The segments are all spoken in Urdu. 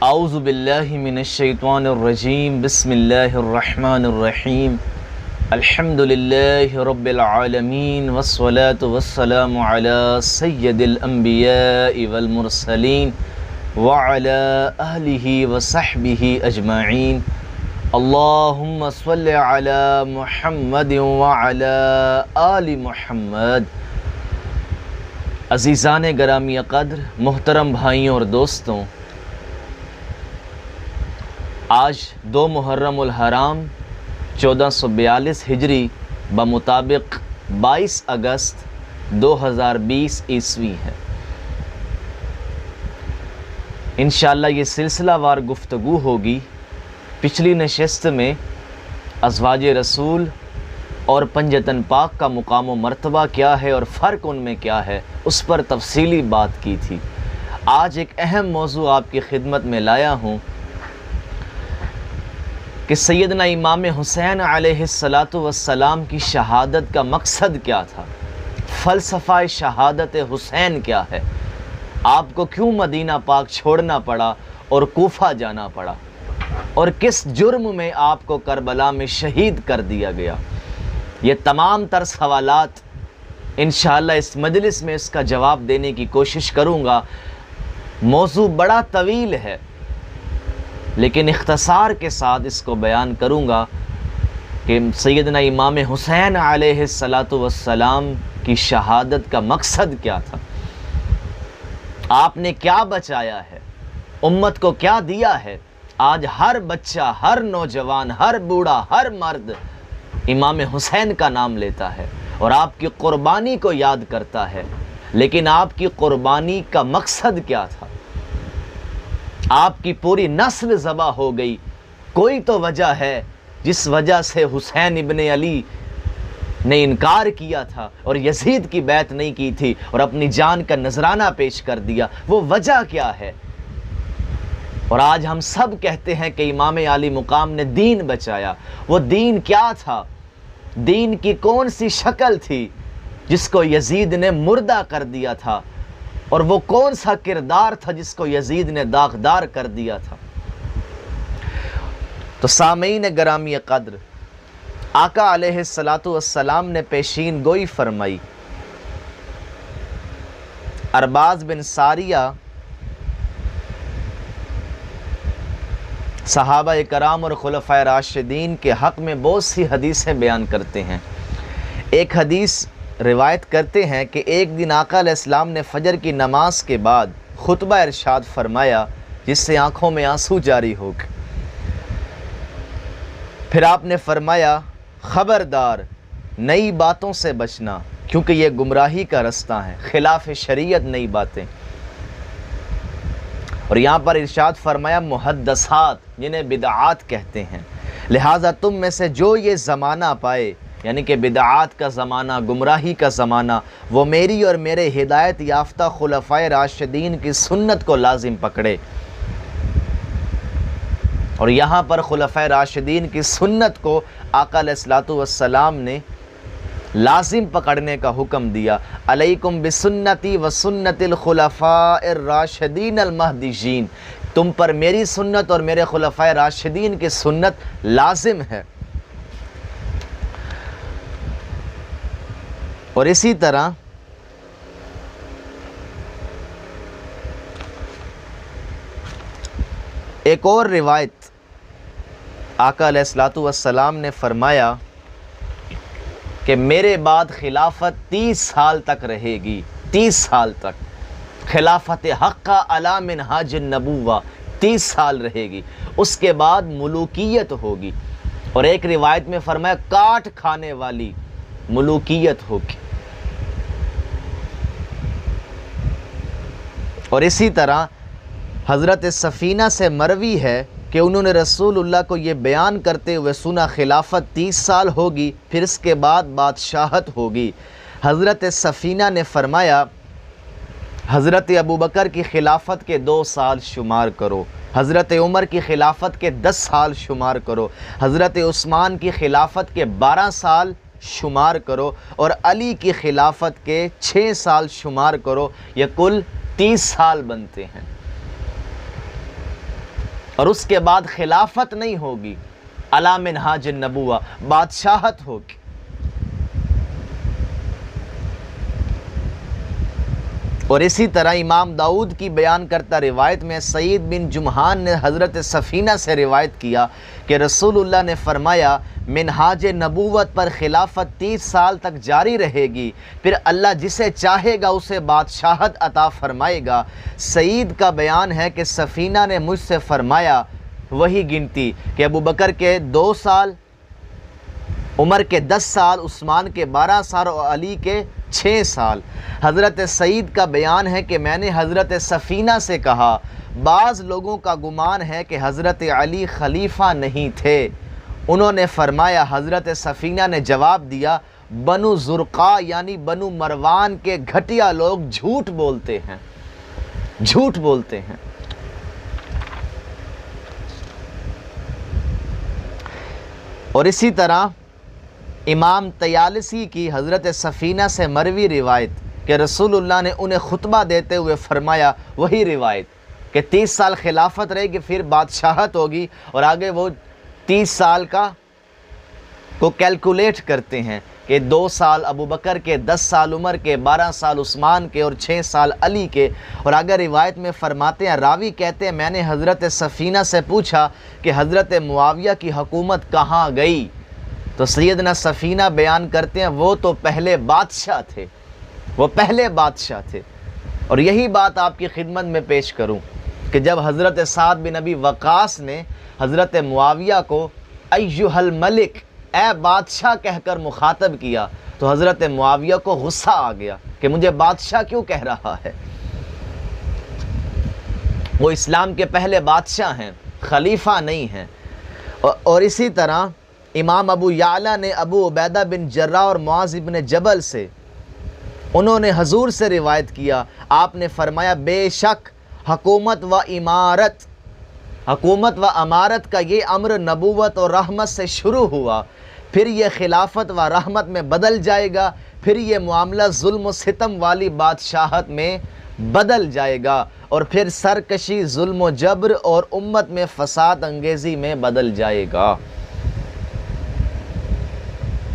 اعوذ باللہ من الشیطان الرجیم بسم اللہ الرحمن الرحیم الحمد للہ رب العالمین والصلاة والسلام علی سید الانبیاء والمرسلین وعلی آلہ وصحبہ اجمعین اللہم صل علی محمد وعلی آل محمد۔ عزیزان گرامی قدر، محترم بھائیوں اور دوستوں، آج 2 محرم الحرام 1442 ہجری بمطابق 22 اگست 2020 عیسوی ہے۔ انشاءاللہ یہ سلسلہ وار گفتگو ہوگی۔ پچھلی نشست میں ازواج رسول اور پنجتن پاک کا مقام و مرتبہ کیا ہے اور فرق ان میں کیا ہے، اس پر تفصیلی بات کی تھی۔ آج ایک اہم موضوع آپ کی خدمت میں لایا ہوں کہ سیدنا امام حسین علیہ السلام کی شہادت کا مقصد کیا تھا، فلسفہ شہادت حسین کیا ہے، آپ کو کیوں مدینہ پاک چھوڑنا پڑا اور کوفہ جانا پڑا، اور کس جرم میں آپ کو کربلا میں شہید کر دیا گیا۔ یہ تمام تر سوالات انشاءاللہ اس مجلس میں اس کا جواب دینے کی کوشش کروں گا۔ موضوع بڑا طویل ہے لیکن اختصار کے ساتھ اس کو بیان کروں گا کہ سیدنا امام حسین علیہ السلام کی شہادت کا مقصد کیا تھا، آپ نے کیا بچایا ہے، امت کو کیا دیا ہے۔ آج ہر بچہ، ہر نوجوان، ہر بوڑھا، ہر مرد امام حسین کا نام لیتا ہے اور آپ کی قربانی کو یاد کرتا ہے، لیکن آپ کی قربانی کا مقصد کیا تھا؟ آپ کی پوری نسل ذبح ہو گئی، کوئی تو وجہ ہے جس وجہ سے حسین ابن علی نے انکار کیا تھا اور یزید کی بیعت نہیں کی تھی اور اپنی جان کا نذرانہ پیش کر دیا، وہ وجہ کیا ہے؟ اور آج ہم سب کہتے ہیں کہ امام علی مقام نے دین بچایا۔ وہ دین کیا تھا؟ دین کی کون سی شکل تھی جس کو یزید نے مردہ کر دیا تھا، اور وہ کون سا کردار تھا جس کو یزید نے داغدار کر دیا تھا؟ تو سامعین گرامی قدر، آقا علیہ السلام نے پیشین گوئی فرمائی۔ ارباز بن ساریہ صحابہ کرام اور خلفائے راشدین کے حق میں بہت سی حدیثیں بیان کرتے ہیں۔ ایک حدیث روایت کرتے ہیں کہ ایک دن آقا علیہ السلام نے فجر کی نماز کے بعد خطبہ ارشاد فرمایا جس سے آنکھوں میں آنسو جاری ہو گئے۔ پھر آپ نے فرمایا، خبردار نئی باتوں سے بچنا، کیونکہ یہ گمراہی کا رستہ ہے، خلاف شریعت نئی باتیں۔ اور یہاں پر ارشاد فرمایا محدثات، جنہیں بدعات کہتے ہیں، لہٰذا تم میں سے جو یہ زمانہ پائے، یعنی کہ بدعات کا زمانہ، گمراہی کا زمانہ، وہ میری اور میرے ہدایت یافتہ خلفائے راشدین کی سنت کو لازم پکڑے۔ اور یہاں پر خلفائے راشدین کی سنت کو آقا علیہ السلام نے لازم پکڑنے کا حکم دیا۔ علیکم بسنتی و سنت الخلفاء الراشدین المہدیین، تم پر میری سنت اور میرے خلفائے راشدین کی سنت لازم ہے۔ اور اسی طرح ایک اور روایت، آقا علیہ السلام نے فرمایا کہ میرے بعد خلافت 30 سال تک رہے گی، 30 سال تک خلافت حقہ علی منہاج النبوہ 30 سال رہے گی، اس کے بعد ملوکیت ہوگی۔ اور ایک روایت میں فرمایا کاٹ کھانے والی ملوکیت ہوگی۔ اور اسی طرح حضرت سفینہ سے مروی ہے کہ انہوں نے رسول اللہ کو یہ بیان کرتے ہوئے سنا، خلافت 30 سال ہوگی، پھر اس کے بعد بادشاہت ہوگی۔ حضرت سفینہ نے فرمایا، حضرت ابوبکر کی خلافت کے 2 سال شمار کرو، حضرت عمر کی خلافت کے 10 سال شمار کرو، حضرت عثمان کی خلافت کے 12 سال شمار کرو، اور علی کی خلافت کے 6 سال شمار کرو، یہ کل 30 سال بنتے ہیں۔ اور اس کے بعد خلافت نہیں ہوگی، علی منہاج النبوہ، بادشاہت ہوگی۔ اور اسی طرح امام داؤد کی بیان کرتا روایت میں سعید بن جمحان نے حضرت سفینہ سے روایت کیا کہ رسول اللہ نے فرمایا منہاج نبوت پر خلافت 30 سال تک جاری رہے گی، پھر اللہ جسے چاہے گا اسے بادشاہت عطا فرمائے گا۔ سعید کا بیان ہے کہ سفینہ نے مجھ سے فرمایا وہی گنتی کہ ابوبکر کے 2 سال، عمر کے 10 سال، عثمان کے 12 سال اور علی کے 6 سال۔ حضرت سعید کا بیان ہے کہ میں نے حضرت سفینہ سے کہا بعض لوگوں کا گمان ہے کہ حضرت علی خلیفہ نہیں تھے۔ انہوں نے فرمایا، حضرت سفینہ نے جواب دیا، بنو زرقا یعنی بنو مروان کے گھٹیا لوگ جھوٹ بولتے ہیں، جھوٹ بولتے ہیں۔ اور اسی طرح امام طیالسی کی حضرت سفینہ سے مروی روایت کہ رسول اللہ نے انہیں خطبہ دیتے ہوئے فرمایا وہی روایت کہ 30 سال خلافت رہے گی، پھر بادشاہت ہوگی، اور آگے وہ 30 سال کو کیلکولیٹ کرتے ہیں کہ 2 سال ابوبکر کے، 10 سال عمر کے، 12 سال عثمان کے اور 6 سال علی کے۔ اور اگر روایت میں فرماتے ہیں، راوی کہتے ہیں میں نے حضرت سفینہ سے پوچھا کہ حضرت معاویہ کی حکومت کہاں گئی؟ تو سیدنا سفینہ بیان کرتے ہیں وہ تو پہلے بادشاہ تھے، وہ پہلے بادشاہ تھے۔ اور یہی بات آپ کی خدمت میں پیش کروں کہ جب حضرت سعد بن ابی وقاص نے حضرت معاویہ کو ایھا الملک، اے بادشاہ کہہ کر مخاطب کیا تو حضرت معاویہ کو غصہ آ گیا کہ مجھے بادشاہ کیوں کہہ رہا ہے؟ وہ اسلام کے پہلے بادشاہ ہیں، خلیفہ نہیں ہیں۔ اور اسی طرح امام ابو یعلا نے ابو عبیدہ بن جراح اور معاذ بن جبل سے، انہوں نے حضور سے روایت کیا، آپ نے فرمایا بے شک حکومت و امارت کا یہ امر نبوت اور رحمت سے شروع ہوا، پھر یہ خلافت و رحمت میں بدل جائے گا، پھر یہ معاملہ ظلم و ستم والی بادشاہت میں بدل جائے گا، اور پھر سرکشی، ظلم و جبر اور امت میں فساد انگیزی میں بدل جائے گا۔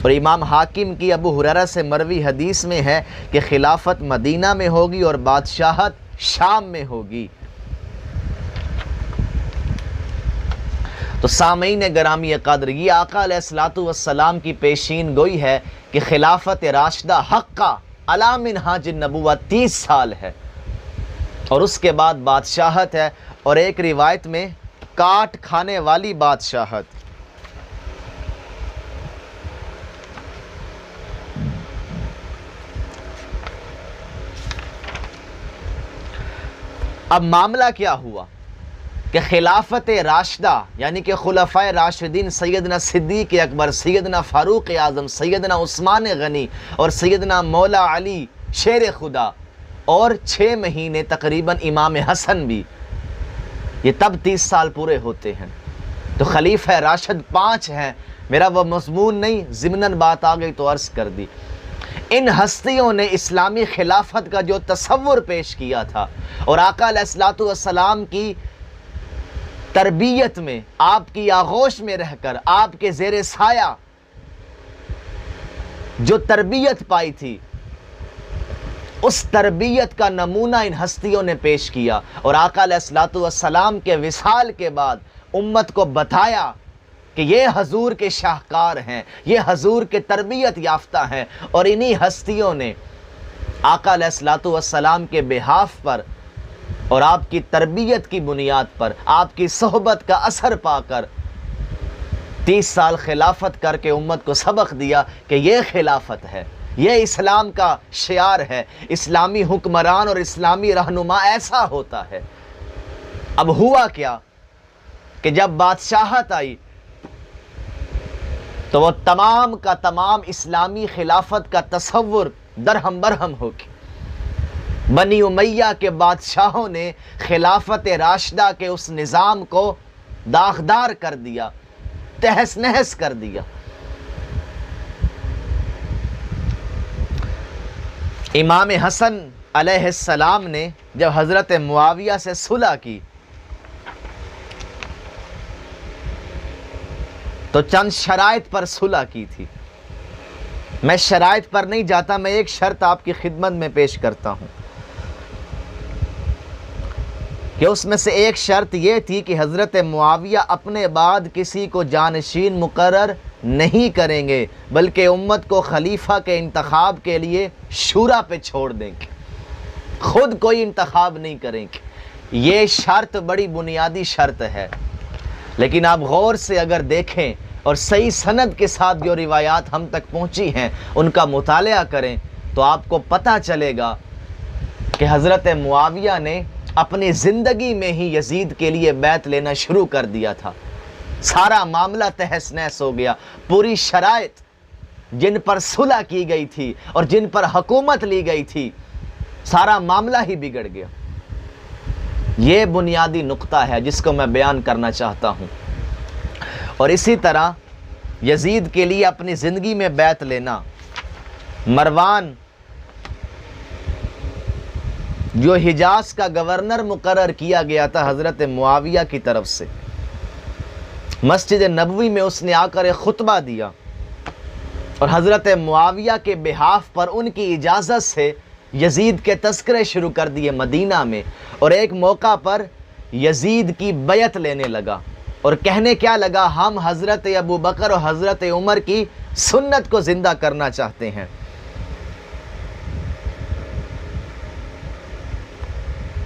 اور امام حاکم کی ابو ہریرہ سے مروی حدیث میں ہے کہ خلافت مدینہ میں ہوگی اور بادشاہت شام میں ہوگی۔ تو سامعین گرامی قدر، یہ آقا علیہ الصلوۃ والسلام کی پیشین گوئی ہے کہ خلافت راشدہ حقہ علی منہاج النبوہ 30 سال ہے، اور اس کے بعد بادشاہت ہے، اور ایک روایت میں کاٹ کھانے والی بادشاہت۔ اب معاملہ کیا ہوا کہ خلافت راشدہ یعنی کہ خلفائے راشدین سیدنا صدیق اکبر، سیدنا فاروق اعظم، سیدنا عثمان غنی اور سیدنا مولا علی شیر خدا، اور 6 مہینے تقریباً امام حسن بھی، یہ تب 30 سال پورے ہوتے ہیں۔ تو خلیفہ راشد 5 ہیں، میرا وہ مضمون نہیں، ضمناً بات آ گئی تو عرض کر دی۔ ان ہستیوں نے اسلامی خلافت کا جو تصور پیش کیا تھا، اور آقا علیہ الصلوۃ والسلام کی تربیت میں، آپ کی آغوش میں رہ کر، آپ کے زیر سایہ جو تربیت پائی تھی، اس تربیت کا نمونہ ان ہستیوں نے پیش کیا، اور آقا علیہ الصلوۃ والسلام کے وصال کے بعد امت کو بتایا کہ یہ حضور کے شاہکار ہیں، یہ حضور کے تربیت یافتہ ہیں، اور انہی ہستیوں نے آقا علیہ الصلوۃ والسلام کے بہاف پر اور آپ کی تربیت کی بنیاد پر، آپ کی صحبت کا اثر پا کر 30 سال خلافت کر کے امت کو سبق دیا کہ یہ خلافت ہے، یہ اسلام کا شعار ہے، اسلامی حکمران اور اسلامی رہنما ایسا ہوتا ہے۔ اب ہوا کیا کہ جب بادشاہت آئی تو وہ تمام کا تمام اسلامی خلافت کا تصور درہم برہم ہو گیا۔ بنی امیہ کے بادشاہوں نے خلافت راشدہ کے اس نظام کو داغدار کر دیا، تہس نہس کر دیا۔ امام حسن علیہ السلام نے جب حضرت معاویہ سے صلح کی تو چند شرائط پر صلح کی تھی. میں شرائط پر نہیں جاتا، میں ایک شرط آپ کی خدمت میں پیش کرتا ہوں کہ اس میں سے ایک شرط یہ تھی کہ حضرت معاویہ اپنے بعد کسی کو جانشین مقرر نہیں کریں گے، بلکہ امت کو خلیفہ کے انتخاب کے لیے شورا پہ چھوڑ دیں گے، خود کوئی انتخاب نہیں کریں گے. یہ شرط بڑی بنیادی شرط ہے، لیکن آپ غور سے اگر دیکھیں اور صحیح سند کے ساتھ جو روایات ہم تک پہنچی ہیں ان کا مطالعہ کریں تو آپ کو پتہ چلے گا کہ حضرت معاویہ نے اپنی زندگی میں ہی یزید کے لیے بیعت لینا شروع کر دیا تھا. سارا معاملہ تہس نہس ہو گیا. پوری شرائط جن پر صلح کی گئی تھی اور جن پر حکومت لی گئی تھی، سارا معاملہ ہی بگڑ گیا. یہ بنیادی نقطہ ہے جس کو میں بیان کرنا چاہتا ہوں. اور اسی طرح یزید کے لیے اپنی زندگی میں بیعت لینا، مروان جو حجاز کا گورنر مقرر کیا گیا تھا حضرت معاویہ کی طرف سے، مسجد نبوی میں اس نے آ کر ایک خطبہ دیا اور حضرت معاویہ کے بہاف پر ان کی اجازت سے یزید کے تذکرے شروع کر دیے مدینہ میں. اور ایک موقع پر یزید کی بیعت لینے لگا اور کہنے کیا لگا، ہم حضرت ابو بکر اور حضرت عمر کی سنت کو زندہ کرنا چاہتے ہیں.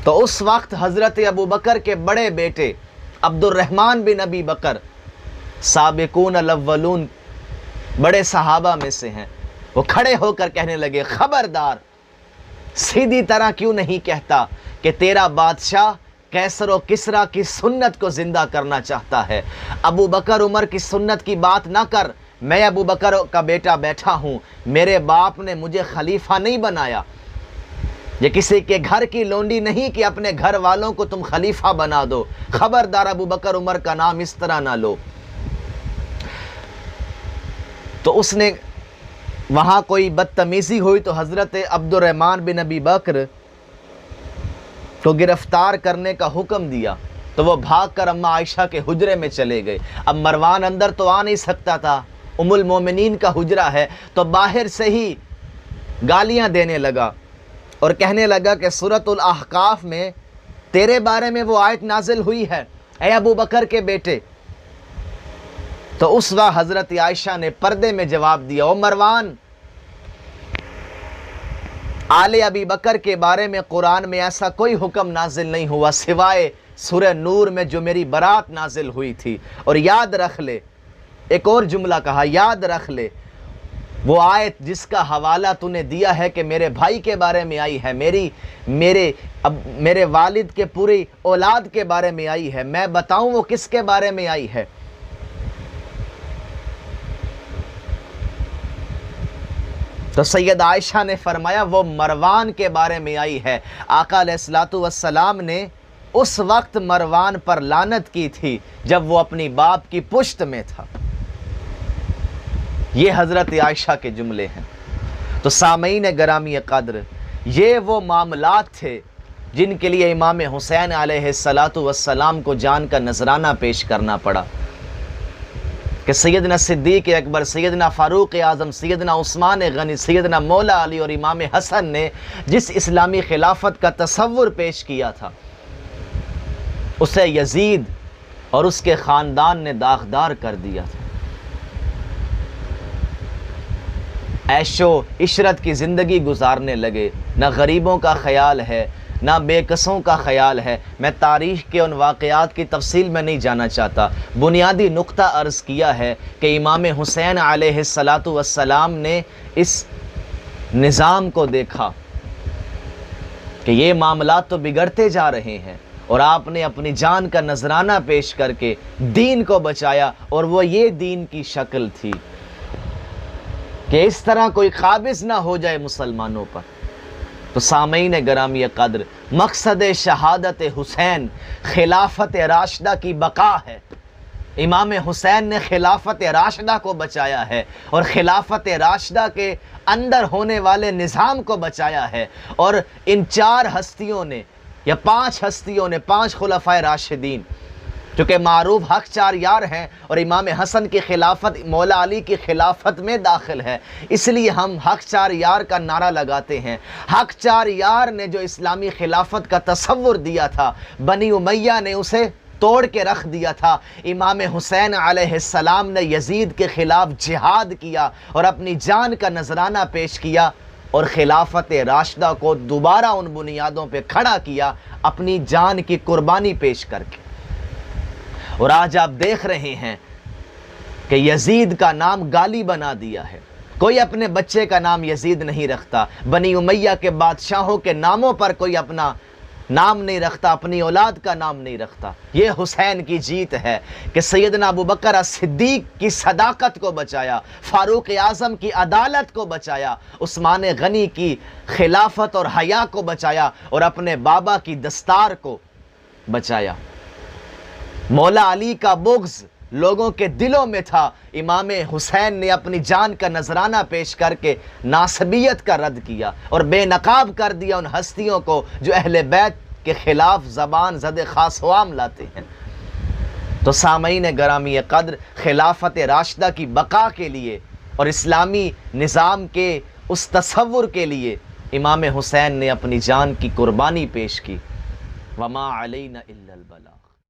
تو اس وقت حضرت ابو بکر کے بڑے بیٹے عبد الرحمن بن ابی بکر سابقون الاولون بڑے صحابہ میں سے ہیں، وہ کھڑے ہو کر کہنے لگے، خبردار، سیدھی طرح کیوں نہیں کہتا کہ تیرا بادشاہ قیصر و کسریٰ کی سنت کو زندہ کرنا چاہتا ہے. ابو بکر عمر کی سنت کی بات نہ کر. میں ابو بکر کا بیٹا بیٹھا ہوں، میرے باپ نے مجھے خلیفہ نہیں بنایا. یہ کسی کے گھر کی لونڈی نہیں کہ اپنے گھر والوں کو تم خلیفہ بنا دو. خبردار ابو بکر عمر کا نام اس طرح نہ لو. تو اس نے وہاں کوئی بدتمیزی ہوئی تو حضرت عبد الرحمن بن ابی بکر کو گرفتار کرنے کا حکم دیا. تو وہ بھاگ کر اماں عائشہ کے حجرے میں چلے گئے. اب مروان اندر تو آ نہیں سکتا تھا، ام المومنین کا حجرہ ہے، تو باہر سے ہی گالیاں دینے لگا اور کہنے لگا کہ سورۃ الاحقاف میں تیرے بارے میں وہ آیت نازل ہوئی ہے اے ابو بکر کے بیٹے. تو اس وقت حضرت عائشہ نے پردے میں جواب دیا، او مروان، آل ابی بکر کے بارے میں قرآن میں ایسا کوئی حکم نازل نہیں ہوا سوائے سورہ نور میں جو میری برات نازل ہوئی تھی. اور یاد رکھ لے، ایک اور جملہ کہا، یاد رکھ لے، وہ آیت جس کا حوالہ تو نے دیا ہے کہ میرے بھائی کے بارے میں آئی ہے، میرے والد کے پوری اولاد کے بارے میں آئی ہے، میں بتاؤں وہ کس کے بارے میں آئی ہے؟ تو سید عائشہ نے فرمایا وہ مروان کے بارے میں آئی ہے. آقا علیہ الصلوۃ والسلام نے اس وقت مروان پر لعنت کی تھی جب وہ اپنی باپ کی پشت میں تھا. یہ حضرت عائشہ کے جملے ہیں. تو سامعین گرامی قدر، یہ وہ معاملات تھے جن کے لیے امام حسین علیہ السلام کو جان کا نذرانہ پیش کرنا پڑا کہ سیدنا صدیق اکبر، سیدنا فاروق اعظم، سیدنا عثمان غنی، سیدنا مولا علی اور امام حسن نے جس اسلامی خلافت کا تصور پیش کیا تھا اسے یزید اور اس کے خاندان نے داغدار کر دیا تھا. عیش و عشرت کی زندگی گزارنے لگے، نہ غریبوں کا خیال ہے نہ بے کسوں کا خیال ہے. میں تاریخ کے ان واقعات کی تفصیل میں نہیں جانا چاہتا، بنیادی نقطہ عرض کیا ہے کہ امام حسین علیہ السلام نے اس نظام کو دیکھا کہ یہ معاملات تو بگڑتے جا رہے ہیں اور آپ نے اپنی جان کا نذرانہ پیش کر کے دین کو بچایا. اور وہ یہ دین کی شکل تھی کہ اس طرح کوئی قابض نہ ہو جائے مسلمانوں پر. تو سامعین گرامی قدر، مقصد شہادت حسین خلافت راشدہ کی بقا ہے. امام حسین نے خلافت راشدہ کو بچایا ہے اور خلافت راشدہ کے اندر ہونے والے نظام کو بچایا ہے. اور ان 4 ہستیوں نے یا 5 ہستیوں نے، 5 خلفائے راشدین چونکہ معروف حق چار یار ہیں اور امام حسن کی خلافت مولا علی کی خلافت میں داخل ہے، اس لیے ہم حق چار یار کا نعرہ لگاتے ہیں۔ حق چار یار نے جو اسلامی خلافت کا تصور دیا تھا، بنی امیہ نے اسے توڑ کے رکھ دیا تھا۔ امام حسین علیہ السلام نے یزید کے خلاف جہاد کیا اور اپنی جان کا نذرانہ پیش کیا اور خلافت راشدہ کو دوبارہ ان بنیادوں پہ کھڑا کیا، اپنی جان کی قربانی پیش کر کے۔ اور آج آپ دیکھ رہے ہیں کہ یزید کا نام گالی بنا دیا ہے، کوئی اپنے بچے کا نام یزید نہیں رکھتا، بنی امیہ کے بادشاہوں کے ناموں پر کوئی اپنا نام نہیں رکھتا، اپنی اولاد کا نام نہیں رکھتا۔ یہ حسین کی جیت ہے کہ سیدنا ابوبکر صدیق کی صداقت کو بچایا، فاروق اعظم کی عدالت کو بچایا، عثمان غنی کی خلافت اور حیا کو بچایا اور اپنے بابا کی دستار کو بچایا۔ مولا علی کا بغض لوگوں کے دلوں میں تھا، امام حسین نے اپنی جان کا نذرانہ پیش کر کے ناسبیت کا رد کیا اور بے نقاب کر دیا ان ہستیوں کو جو اہل بیت کے خلاف زبان زد خاص و عام لاتے ہیں۔ تو سامعین گرامی قدر، خلافت راشدہ کی بقا کے لیے اور اسلامی نظام کے اس تصور کے لیے امام حسین نے اپنی جان کی قربانی پیش کی۔ وما علینا الا البلاغ۔